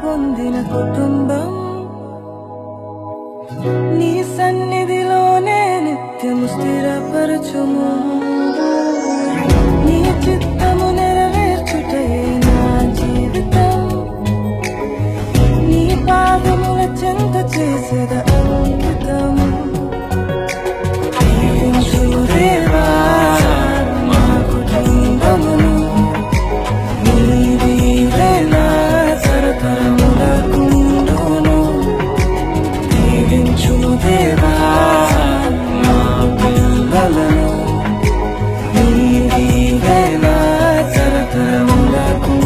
పొందిన కుటుంబం నీ సన్నిధిలోనే నిత్యము స్థిరపరచుము. నీ చిత్తము నెరవేర్చుటయే నా జీవితం. నీ పాదముల చెంత చేసేద అంకితము. దీవించుము దేవా మా కుటుంబమును. నీ దీవెన తరతరములకుండును. దీవించుము దేవా మా పిల్లలను. నీ దీవెన తరతరములకుండును.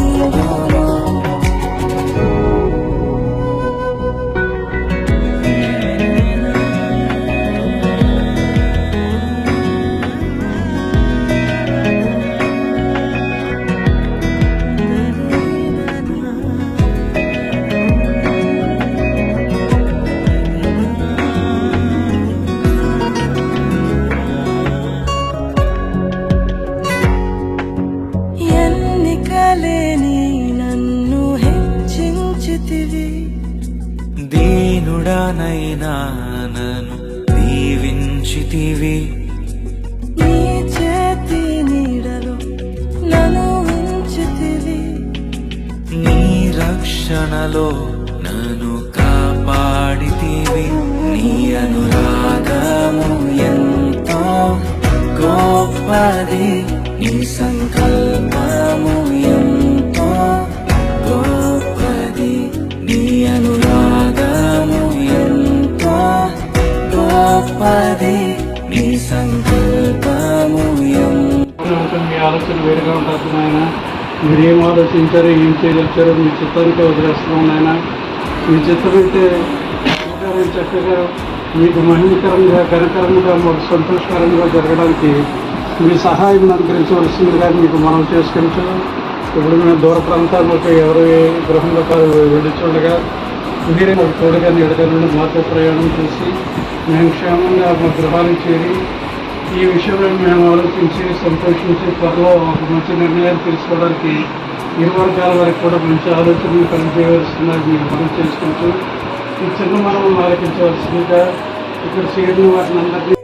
నన్ను హెచ్చించితివి. దీనుడనైనా నన్ను దీవించితివి. నీ చేతి నీడలో నన్ను ఉంచితివి. నీ రక్షణలో నన్ను కాపాడితివి. నీ అనురాగము ఎంతో గొప్పది. నీ సంకల్పము ఎంతో గొప్పది. నీ అనురాగము ఎంతో గొప్పది. నీ సంకల్పము మీ ఆలోచన వేరుగా ఉంటుంది నాయన. మీరు ఏం ఆలోచించారో ఏం చేయగలిచారో మీ చిత్తానికి వదిలేస్తున్నాం నాయన. మీ చిత్తమైతే చక్కగా మీకు మహిమకరంగా ఘనకరంగా మాకు సంతోషకరంగా జరగడానికి మీ సహాయం అనుగ్రహించవలసిందిగా మీకు మనం చేసుకుంటూ ఇప్పుడు మేము దూర ప్రాంతాలకు ఎవరు గృహంలో వెళ్ళి చూడగా మీరే మాకు తోడుగా నీడగా నుండి మాతో ప్రయాణం చేసి మేము క్షేమంగా మా గృహానికి చేరి ఈ విషయంలో మేము ఆలోచించి సంతోషించి త్వరలో ఒక మంచి నిర్ణయాలు తీసుకోవడానికి ఇరు వర్గాల వరకు కూడా మంచి ఆలోచనలు కలిగజేయవలసిందిగా మీకు మనం చేసుకుంటూ ఈ చిన్న మనం ఆలోచించవలసిందిగా ఇక్కడ చేరిన వారిని అందరినీ